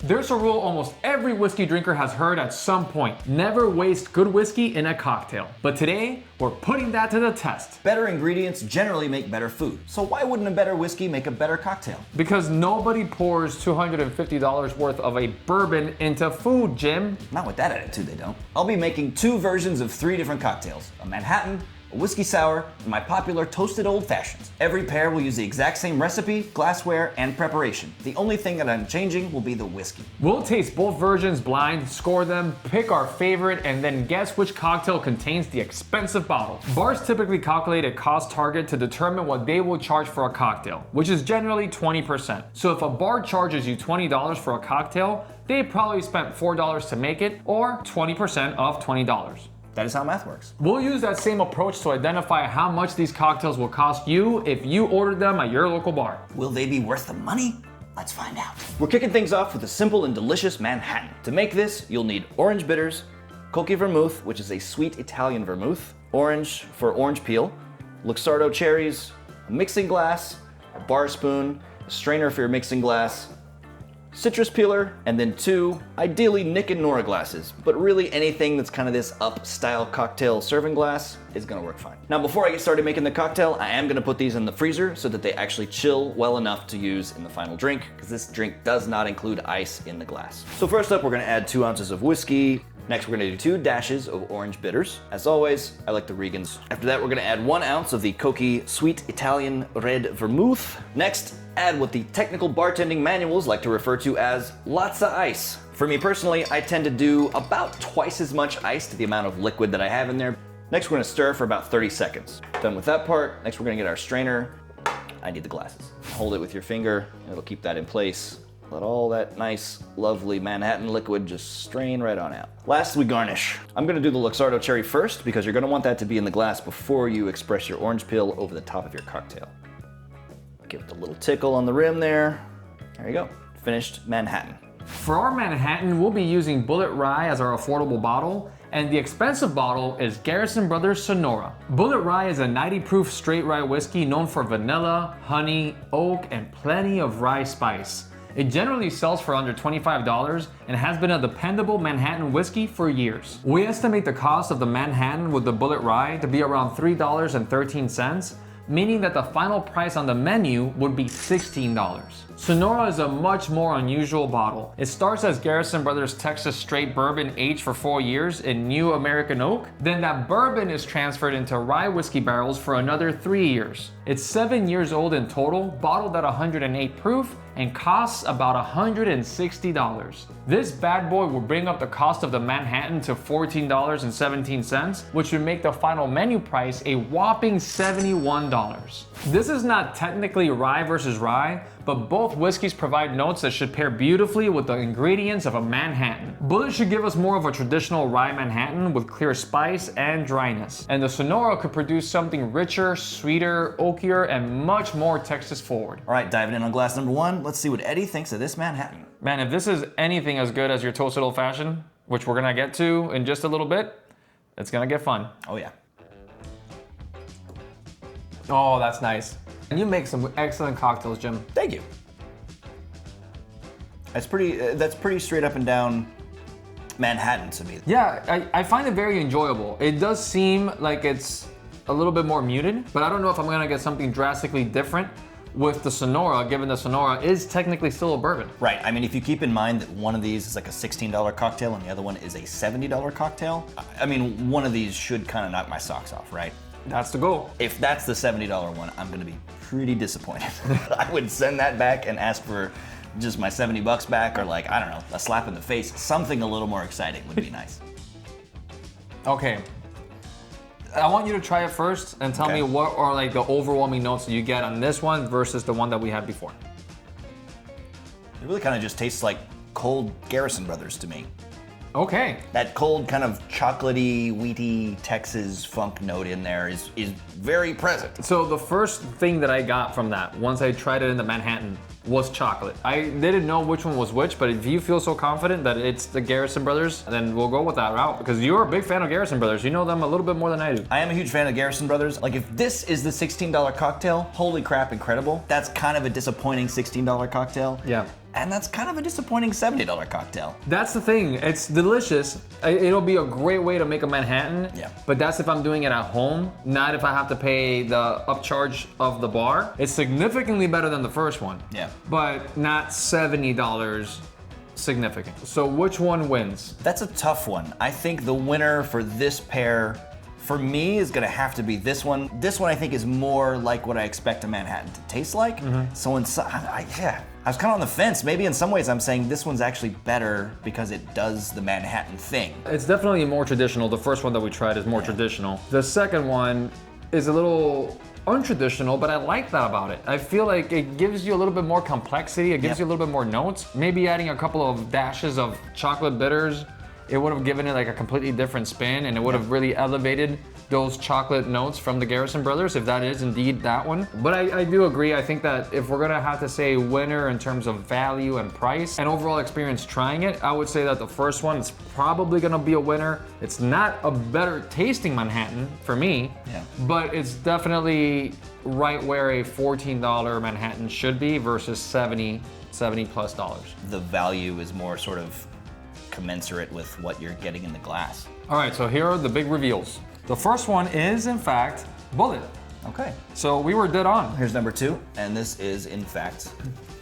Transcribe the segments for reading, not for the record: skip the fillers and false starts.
There's a rule almost every whiskey drinker has heard at some point. Never waste good whiskey in a cocktail. But today, we're putting that to the test. Better ingredients generally make better food. So why wouldn't a better whiskey make a better cocktail? Because nobody pours $250 worth of a bourbon into food, Jim. Not with that attitude, they don't. I'll be making 2 versions of 3 different cocktails. A Manhattan, a whiskey sour, and my popular toasted old fashions. Every pair will use the exact same recipe, glassware, and preparation. The only thing that I'm changing will be the whiskey. We'll taste both versions blind, score them, pick our favorite, and then guess which cocktail contains the expensive bottle. Bars typically calculate a cost target to determine what they will charge for a cocktail, which is generally 20%. So if a bar charges you $20 for a cocktail, they probably spent $4 to make it, or 20% of $20. That is how math works. We'll use that same approach to identify how much these cocktails will cost you if you ordered them at your local bar. Will they be worth the money? Let's find out. We're kicking things off with a simple and delicious Manhattan. To make this, you'll need orange bitters, Colchi vermouth, which is a sweet Italian vermouth, orange for orange peel, Luxardo cherries, a mixing glass, a bar spoon, a strainer for your mixing glass, citrus peeler, and then 2, ideally Nick and Nora glasses, but really anything that's kind of this up-style cocktail serving glass is gonna work fine. Now before I get started making the cocktail, I am gonna put these in the freezer so that they actually chill well enough to use in the final drink, because this drink does not include ice in the glass. So first up, we're gonna add 2 ounces of whiskey. Next, we're gonna do 2 dashes of orange bitters. As always, I like the Regans. After that, we're gonna add 1 ounce of the Colchi Sweet Italian Red Vermouth. Next, add what the technical bartending manuals like to refer to as lots of ice. For me personally, I tend to do about twice as much ice to the amount of liquid that I have in there. Next, we're gonna stir for about 30 seconds. Done with that part, next we're gonna get our strainer. I need the glasses. Hold it with your finger, and it'll keep that in place. Let all that nice, lovely Manhattan liquid just strain right on out. Last, we garnish. I'm gonna do the Luxardo cherry first because you're gonna want that to be in the glass before you express your orange peel over the top of your cocktail. Give it a little tickle on the rim there. There you go, finished Manhattan. For our Manhattan, we'll be using Bulleit Rye as our affordable bottle, and the expensive bottle is Garrison Brothers Sonora. Bulleit Rye is a 90 proof straight rye whiskey known for vanilla, honey, oak, and plenty of rye spice. It generally sells for under $25 and has been a dependable Manhattan whiskey for years. We estimate the cost of the Manhattan with the Bulleit Rye to be around $3.13, meaning that the final price on the menu would be $16. Sonora is a much more unusual bottle. It starts as Garrison Brothers Texas Straight Bourbon aged for 4 years in New American Oak. Then that bourbon is transferred into rye whiskey barrels for another 3 years. It's 7 years old in total, bottled at 108 proof, and costs about $160. This bad boy will bring up the cost of the Manhattan to $14.17, which would make the final menu price a whopping $71. This is not technically rye versus rye, but both whiskeys provide notes that should pair beautifully with the ingredients of a Manhattan. Bulleit should give us more of a traditional rye Manhattan with clear spice and dryness, and the Sonora could produce something richer, sweeter, oakier, and much more Texas forward. All right, diving in on glass number 1, let's see what Eddie thinks of this Manhattan. Man, if this is anything as good as your toasted old fashioned, which we're gonna get to in just a little bit, it's gonna get fun. Oh yeah. Oh, that's nice. And you make some excellent cocktails, Jim. Thank you. That's pretty straight up and down Manhattan to me. Yeah, I find it very enjoyable. It does seem like it's a little bit more muted, but I don't know if I'm gonna get something drastically different with the Sonora, given the Sonora is technically still a bourbon. Right, I mean, if you keep in mind that one of these is like a $16 cocktail and the other one is a $70 cocktail, I mean, one of these should kind of knock my socks off, right? That's the goal. If that's the $70 one, I'm gonna be pretty disappointed. I would send that back and ask for just my 70 bucks back, or like, I don't know, a slap in the face. Something a little more exciting would be nice. Okay. I want you to try it first and tell me what are like the overwhelming notes that you get on this one versus the one that we had before. It really kind of just tastes like cold Garrison Brothers to me. Okay. That cold kind of chocolatey, wheaty Texas funk note in there is very present. So the first thing that I got from that, once I tried it in the Manhattan, was chocolate. I didn't know which one was which, but if you feel so confident that it's the Garrison Brothers, then we'll go with that route, because you're a big fan of Garrison Brothers. You know them a little bit more than I do. I am a huge fan of Garrison Brothers. Like, if this is the $16 cocktail, holy crap, incredible. That's kind of a disappointing $16 cocktail. Yeah. and that's kind of a disappointing $70 cocktail. That's the thing, it's delicious. It'll be a great way to make a Manhattan, Yeah. but that's if I'm doing it at home, not if I have to pay the upcharge of the bar. It's significantly better than the first one, Yeah. but not $70 significant. So which one wins? That's a tough one. I think the winner for this pair, for me, is gonna have to be this one. This one I think is more like what I expect a Manhattan to taste like. So I was kind of on the fence. Maybe in some ways I'm saying this one's actually better because it does the Manhattan thing. It's definitely more traditional. The first one that we tried is more traditional. The second one is a little untraditional, but I like that about it. I feel like it gives you a little bit more complexity. It gives you a little bit more notes. Maybe adding a couple of dashes of chocolate bitters, it would have given it like a completely different spin, and it would have really elevated those chocolate notes from the Garrison brothers, if that is indeed that one. But I do agree. I think that if we're gonna have to say winner in terms of value and price and overall experience trying it, I would say that the first one is probably gonna be a winner. It's not a better tasting Manhattan for me, but it's definitely right where a $14 Manhattan should be versus $70 plus dollars. The value is more sort of commensurate with what you're getting in the glass. All right, so here are the big reveals. The first one is, in fact, Bulleit. Okay. So we were dead on. Here's number 2, and this is, in fact,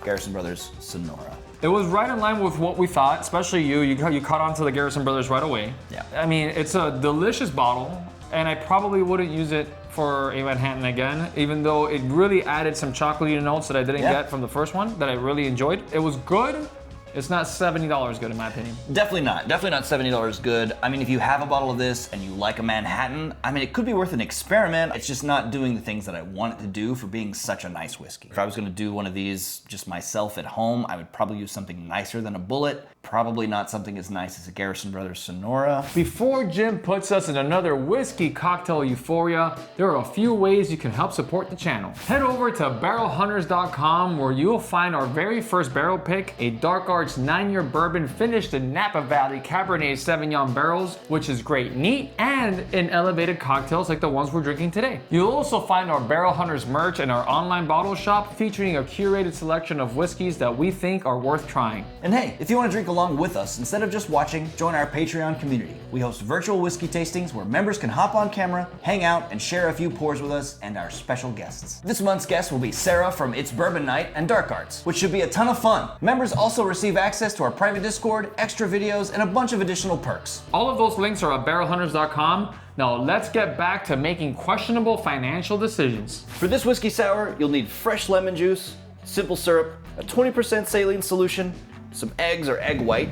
Garrison Brothers Sonora. It was right in line with what we thought, especially you caught on to the Garrison Brothers right away. Yeah. I mean, it's a delicious bottle, and I probably wouldn't use it for a Manhattan again, even though it really added some chocolatey notes that I didn't get from the first one that I really enjoyed. It was good. It's not $70 good in my opinion. Definitely not $70 good. I mean, if you have a bottle of this and you like a Manhattan, I mean, it could be worth an experiment. It's just not doing the things that I want it to do for being such a nice whiskey. If I was gonna do one of these just myself at home, I would probably use something nicer than a Bulleit. Probably not something as nice as a Garrison Brothers Sonora. Before Jim puts us in another whiskey cocktail euphoria, there are a few ways you can help support the channel. Head over to barrelhunters.com where you'll find our very first barrel pick, a Dark Arts 9-year bourbon finished in Napa Valley Cabernet Sauvignon barrels, which is great neat and in elevated cocktails like the ones we're drinking today. You'll also find our Barrel Hunters merch in our online bottle shop featuring a curated selection of whiskeys that we think are worth trying. And hey, if you want to drink along with us, instead of just watching, join our Patreon community. We host virtual whiskey tastings where members can hop on camera, hang out, and share a few pours with us and our special guests. This month's guest will be Sarah from It's Bourbon Night and Dark Arts, which should be a ton of fun. Members also receive access to our private Discord, extra videos, and a bunch of additional perks. All of those links are at barrelhunters.com. Now let's get back to making questionable financial decisions. For this whiskey sour, you'll need fresh lemon juice, simple syrup, a 20% saline solution, some eggs or egg white,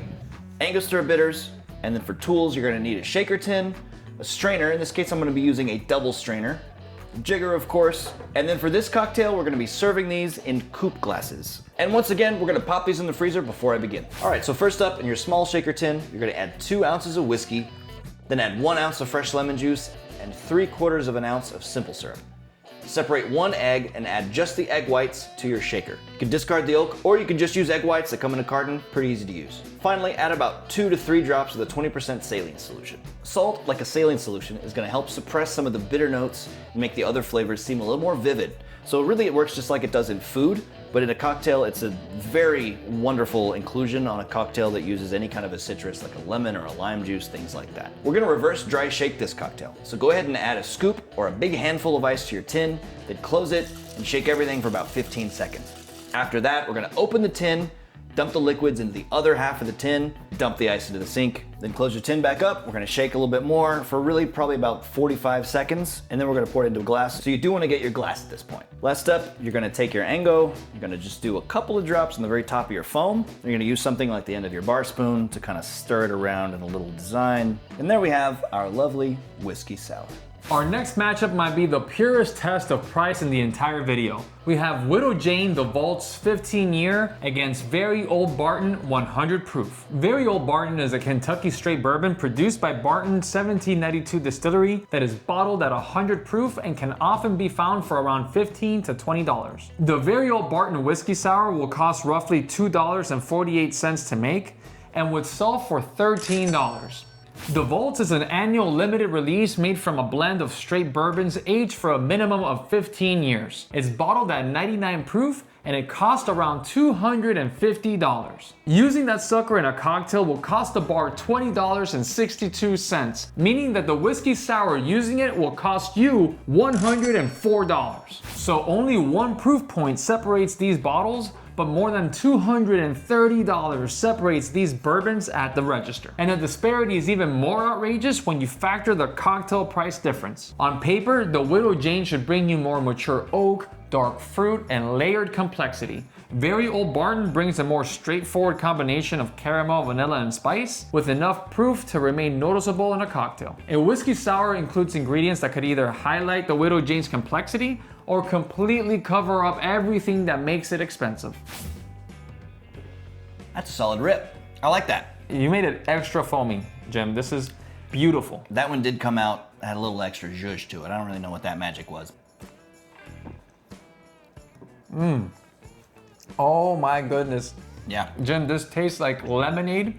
Angostura bitters, and then for tools, you're gonna need a shaker tin, a strainer. In this case, I'm gonna be using a double strainer, a jigger, of course, and then for this cocktail, we're gonna be serving these in coupe glasses. And once again, we're gonna pop these in the freezer before I begin. All right, so first up, in your small shaker tin, you're gonna add 2 ounces of whiskey, then add 1 ounce of fresh lemon juice and 3/4 of an ounce of simple syrup. Separate 1 egg and add just the egg whites to your shaker. You can discard the yolk, or you can just use egg whites that come in a carton, pretty easy to use. Finally, add about 2 to 3 drops of the 20% saline solution. Salt, like a saline solution, is gonna help suppress some of the bitter notes and make the other flavors seem a little more vivid. So really it works just like it does in food, but in a cocktail, it's a very wonderful inclusion on a cocktail that uses any kind of a citrus, like a lemon or a lime juice, things like that. We're gonna reverse dry shake this cocktail. So go ahead and add a scoop or a big handful of ice to your tin, then close it and shake everything for about 15 seconds. After that, we're gonna open the tin, dump the liquids into the other half of the tin, dump the ice into the sink, then close your tin back up. We're gonna shake a little bit more for really probably about 45 seconds, and then we're gonna pour it into a glass. So you do wanna get your glass at this point. Last step, you're gonna take your Ango, you're gonna just do a couple of drops on the very top of your foam. You're gonna use something like the end of your bar spoon to kind of stir it around in a little design. And there we have our lovely whiskey sour. Our next matchup might be the purest test of price in the entire video. We have Widow Jane the Vault's 15-year against Very Old Barton 100 proof. Very Old Barton is a Kentucky straight bourbon produced by Barton 1792 distillery that is bottled at 100 proof and can often be found for around $15 to $20. The Very Old Barton whiskey sour will cost roughly $2.48 to make and would sell for $13. The Vault is an annual limited release made from a blend of straight bourbons aged for a minimum of 15 years. It's bottled at 99 proof and it cost around $250. Using that sucker in a cocktail will cost the bar $20.62, meaning that the whiskey sour using it will cost you $104. So only one proof point separates these bottles, but more than $230 separates these bourbons at the register. And the disparity is even more outrageous when you factor the cocktail price difference. On paper, the Widow Jane should bring you more mature oak, dark fruit, and layered complexity. Very Old Barton brings a more straightforward combination of caramel, vanilla, and spice, with enough proof to remain noticeable in a cocktail. A whiskey sour includes ingredients that could either highlight the Widow Jane's complexity or completely cover up everything that makes it expensive. That's a solid rip. I like that. You made it extra foamy, Jim. This is beautiful. That one did come out, had a little extra zhuzh to it. I don't really know what that magic was. Oh my goodness. Yeah. Jim, this tastes like lemonade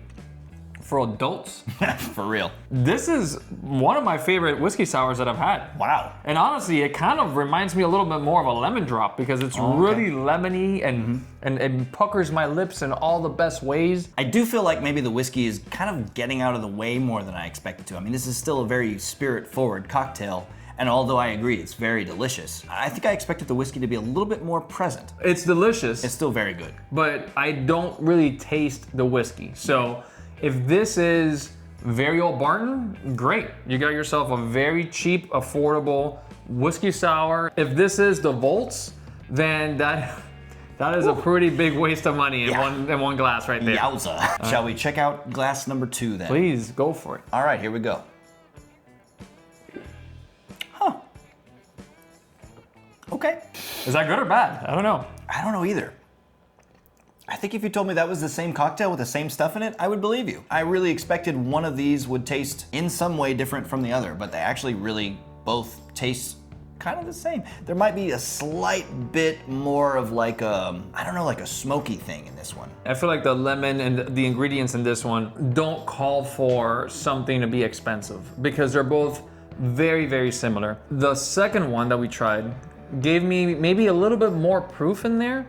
for adults. For real. This is one of my favorite whiskey sours that I've had. Wow. And honestly, it kind of reminds me a little bit more of a lemon drop because it's really lemony and it puckers my lips in all the best ways. I do feel like maybe the whiskey is kind of getting out of the way more than I expected to. I mean, this is still a very spirit-forward cocktail. And although I agree, it's very delicious, I think I expected the whiskey to be a little bit more present. It's delicious. It's still very good. But I don't really taste the whiskey. So if this is Very Old Barton, great. You got yourself a very cheap, affordable whiskey sour. If this is the Volts, then that is a pretty big waste of money in one glass right there. Yowza. Shall we check out glass number 2 then? Please, go for it. All right, here we go. Huh. Okay. Is that good or bad? I don't know. I don't know either. I think if you told me that was the same cocktail with the same stuff in it, I would believe you. I really expected one of these would taste in some way different from the other, but they actually really both taste kind of the same. There might be a slight bit more of like a, I don't know, like a smoky thing in this one. I feel like the lemon and the ingredients in this one don't call for something to be expensive because they're both very, very similar. The second one that we tried gave me maybe a little bit more proof in there.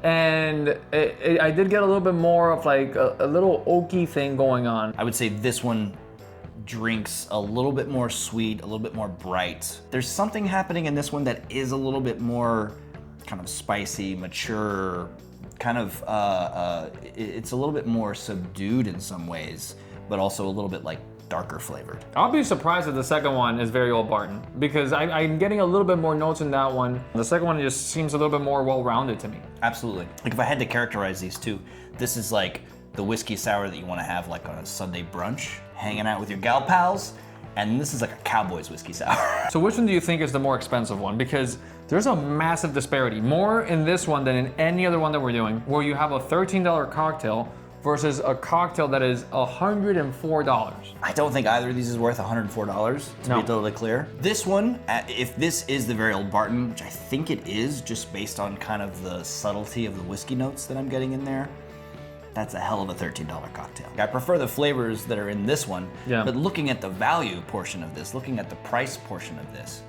And I did get a little bit more of like a little oaky thing going on. I would say this one drinks a little bit more sweet, a little bit more bright. There's something happening in this one that is a little bit more kind of spicy, mature, kind of, it's a little bit more subdued in some ways, but also a little bit like darker flavored. I'll be surprised if the second one is Very Old Barton because I'm getting a little bit more notes in that one. The second one just seems a little bit more well-rounded to me. Absolutely. Like if I had to characterize these two, this is like the whiskey sour that you want to have like on a Sunday brunch, hanging out with your gal pals, and this is like a Cowboys whiskey sour. So which one do you think is the more expensive one? Because there's a massive disparity, more in this one than in any other one that we're doing, where you have a $13 cocktail versus a cocktail that is $104. I don't think either of these is worth $104, to be totally clear. This one, if this is the Very Old Barton, which I think it is, just based on kind of the subtlety of the whiskey notes that I'm getting in there, that's a hell of a $13 cocktail. I prefer the flavors that are in this one, but looking at the value portion of this, looking at the price portion of this,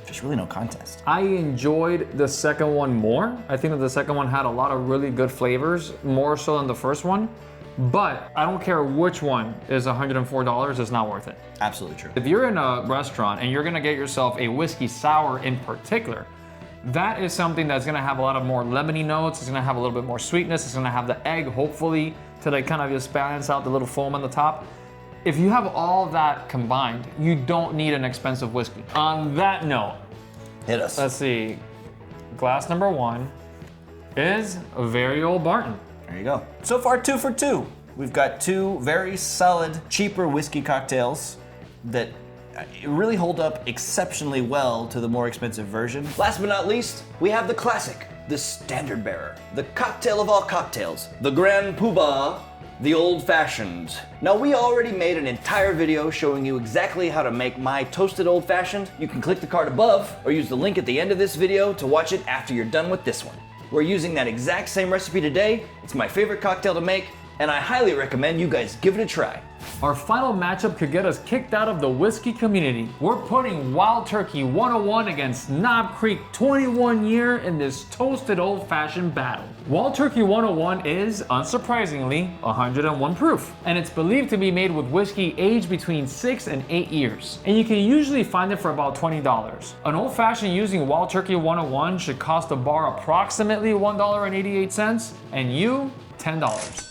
there's really no contest. I enjoyed the second one more. I think that the second one had a lot of really good flavors, more so than the first one. But I don't care which one is $104, it's not worth it. Absolutely true. If you're in a restaurant and you're gonna get yourself a whiskey sour in particular, that is something that's gonna have a lot of more lemony notes, it's gonna have a little bit more sweetness, it's gonna have the egg, hopefully, to like kind of just balance out the little foam on the top. If you have all that combined, you don't need an expensive whiskey. On that note, hit us. Let's see. Glass number 1 is a Very Old Barton. There you go. So far, 2 for 2. We've got 2 very solid, cheaper whiskey cocktails that really hold up exceptionally well to the more expensive version. Last but not least, we have the classic, the standard bearer, the cocktail of all cocktails, the Grand Poobah, the old-fashioned. Now, we already made an entire video showing you exactly how to make my toasted old-fashioned. You can click the card above or use the link at the end of this video to watch it after you're done with this one. We're using that exact same recipe today. It's my favorite cocktail to make, and I highly recommend you guys give it a try. Our final matchup could get us kicked out of the whiskey community. We're putting Wild Turkey 101 against Knob Creek 21 year in this toasted old-fashioned battle. Wild Turkey 101 is, unsurprisingly, 101 proof, and it's believed to be made with whiskey aged between 6 and 8 years, and you can usually find it for about $20. An old-fashioned using Wild Turkey 101 should cost the bar approximately $1.88, and you, $10.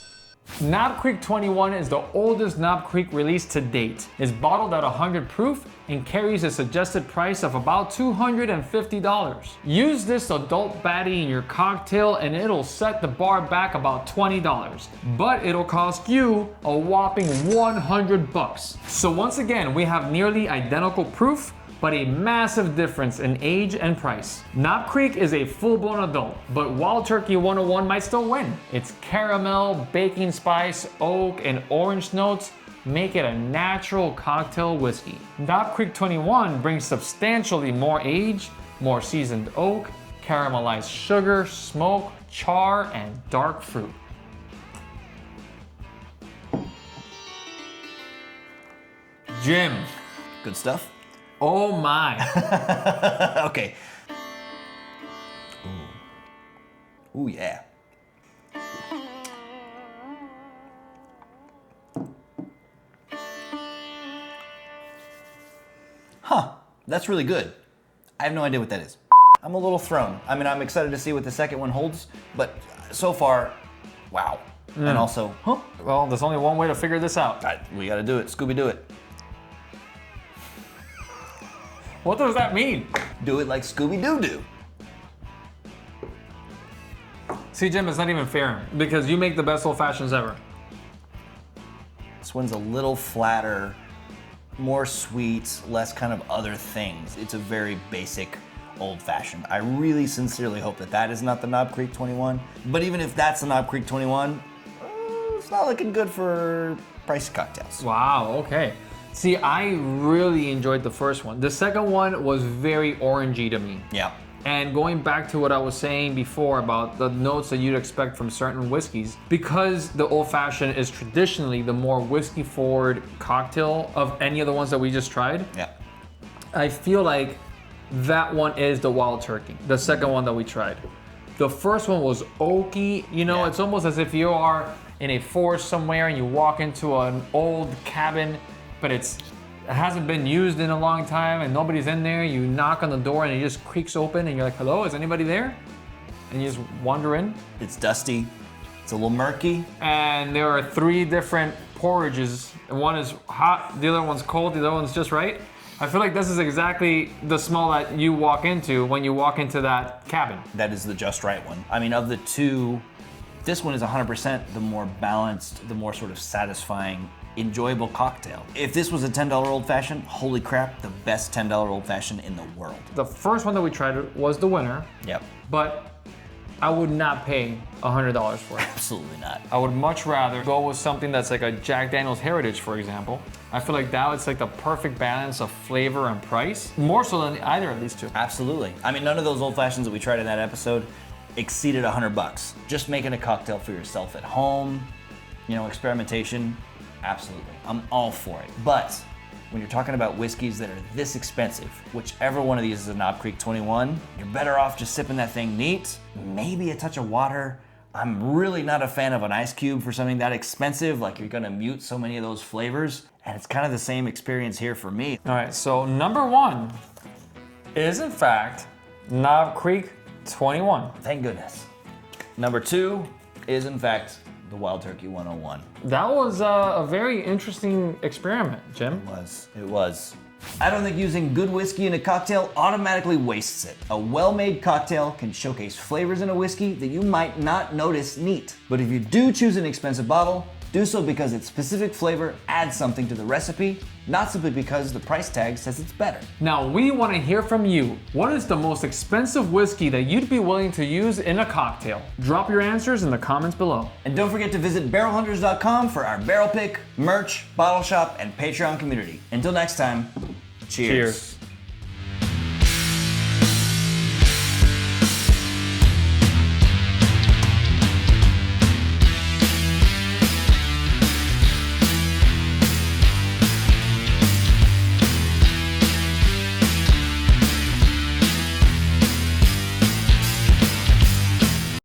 Knob Creek 21 is the oldest Knob Creek release to date. It's bottled at 100 proof and carries a suggested price of about $250. Use this adult baddie in your cocktail and it'll set the bar back about $20, but it'll cost you a whopping $100. So once again, we have nearly identical proof, but a massive difference in age and price. Knob Creek is a full-blown adult, but Wild Turkey 101 might still win. Its caramel, baking spice, oak, and orange notes make it a natural cocktail whiskey. Knob Creek 21 brings substantially more age, more seasoned oak, caramelized sugar, smoke, char, and dark fruit. Jim. Good stuff. Oh my. Okay. Ooh, yeah. Huh, that's really good. I have no idea what that is. I'm a little thrown. I mean, I'm excited to see what the second one holds, but so far, wow. And also, huh? Well, there's only one way to figure this out. We gotta do it, Scooby-Doo it. What does that mean? Do it like Scooby-Doo. See, Jim, it's not even fair because you make the best old fashions ever. This one's a little flatter, more sweet, less kind of other things. It's a very basic old fashioned. I really sincerely hope that that is not the Knob Creek 21. But even if that's the Knob Creek 21, it's not looking good for pricey cocktails. Wow, okay. See, I really enjoyed the first one. The second one was very orangey to me. Yeah. And going back to what I was saying before about the notes that you'd expect from certain whiskeys, because the old fashioned is traditionally the more whiskey forward cocktail of any of the ones that we just tried. Yeah. I feel like that one is the Wild Turkey, the second one that we tried. The first one was oaky, you know, It's almost as if you are in a forest somewhere and you walk into an old cabin, but it hasn't been used in a long time and nobody's in there. You knock on the door and it just creaks open and you're like, hello, is anybody there? And you just wander in. It's dusty, it's a little murky. And there are 3 different porridges. One is hot, the other one's cold, the other one's just right. I feel like this is exactly the smell that you walk into when you walk into that cabin. That is the just right one. I mean, of the two, this one is 100% the more balanced, the more sort of satisfying, enjoyable cocktail. If this was a $10 old fashioned, holy crap, the best $10 old fashioned in the world. The first one that we tried was the winner. Yep. But I would not pay $100 for it. Absolutely not. I would much rather go with something that's like a Jack Daniel's Heritage, for example. I feel like that it's like the perfect balance of flavor and price, more so than either of these two. Absolutely. I mean, none of those old fashions that we tried in that episode exceeded $100. Just making a cocktail for yourself at home, you know, experimentation, absolutely. I'm all for it. But when you're talking about whiskeys that are this expensive, whichever one of these is a Knob Creek 21, you're better off just sipping that thing neat, maybe a touch of water. I'm really not a fan of an ice cube for something that expensive, like you're gonna mute so many of those flavors, and it's kind of the same experience here for me. All right, so number 1 is in fact Knob Creek 21. Thank goodness. Number 2 is in fact the Wild Turkey 101. That was a very interesting experiment, Jim. It was. I don't think using good whiskey in a cocktail automatically wastes it. A well-made cocktail can showcase flavors in a whiskey that you might not notice neat. But if you do choose an expensive bottle, do so because its specific flavor adds something to the recipe, not simply because the price tag says it's better. Now we want to hear from you. What is the most expensive whiskey that you'd be willing to use in a cocktail? Drop your answers in the comments below. And don't forget to visit barrelhunters.com for our barrel pick, merch, bottle shop, and Patreon community. Until next time, cheers.